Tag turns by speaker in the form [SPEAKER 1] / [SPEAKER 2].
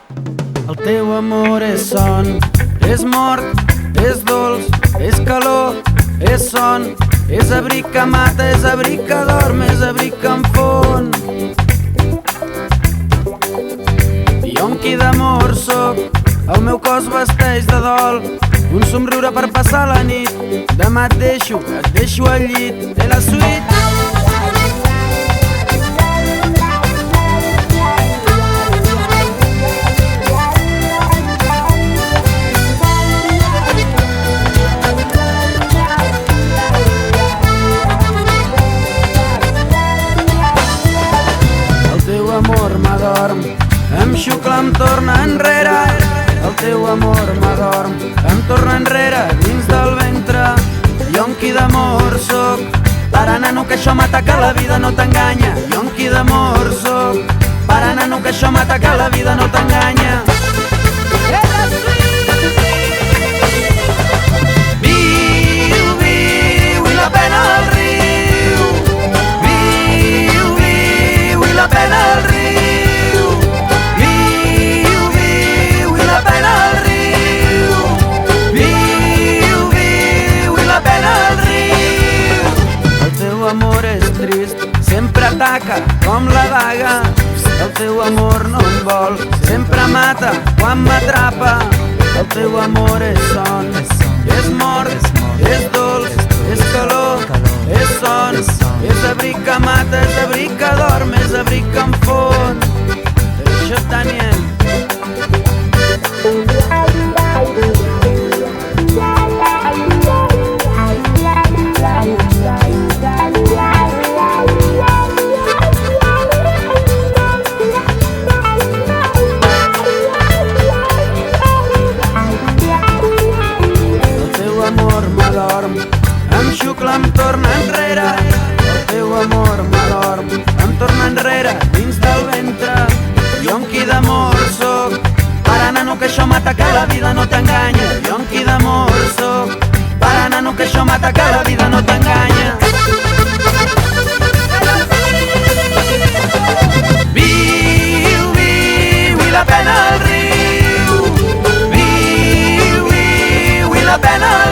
[SPEAKER 1] El teu amor és son, és mort, és dolç, és calor, és son, és abric que mata, és abric que dorm, és abric que em fon. Jo amb qui d'amor soc, el meu cos vesteix de dol, un somriure per passar la nit. Demà et deixo al llit, de la suite. El teu amor m'adorm, em xucla, em torna enrere. El teu amor m'adorm, em torna enrere dins del ventre. Jo amb qui d'amor soc, para nano que això m'ataca, la vida no t'enganya. Jo amb qui d'amor soc, para nano que això m'ataca, la vida no t'enganya. Viu, viu, i la pena al riu. Viu, viu, i la pena al riu. L'amor és trist, sempre ataca com la daga. El teu amor no em vol, sempre mata quan m'atrapa. El teu amor és son, és mort, és dolç, és calor, és son, és abric que mata, és abric que dorm, és abric que em fon. Això, Daniel. Em xucla, em torna enrere. El teu amor m'adorm, em torna enrere dins del ventre. Jo amb qui d'amor soc, para nano que això m'ataca, la vida no t'enganya. Jo amb qui d'amor soc, para nano que això m'ataca, la vida no t'enganya. Viu, viu, i la pena al riu. Viu, viu, i la pena al riu.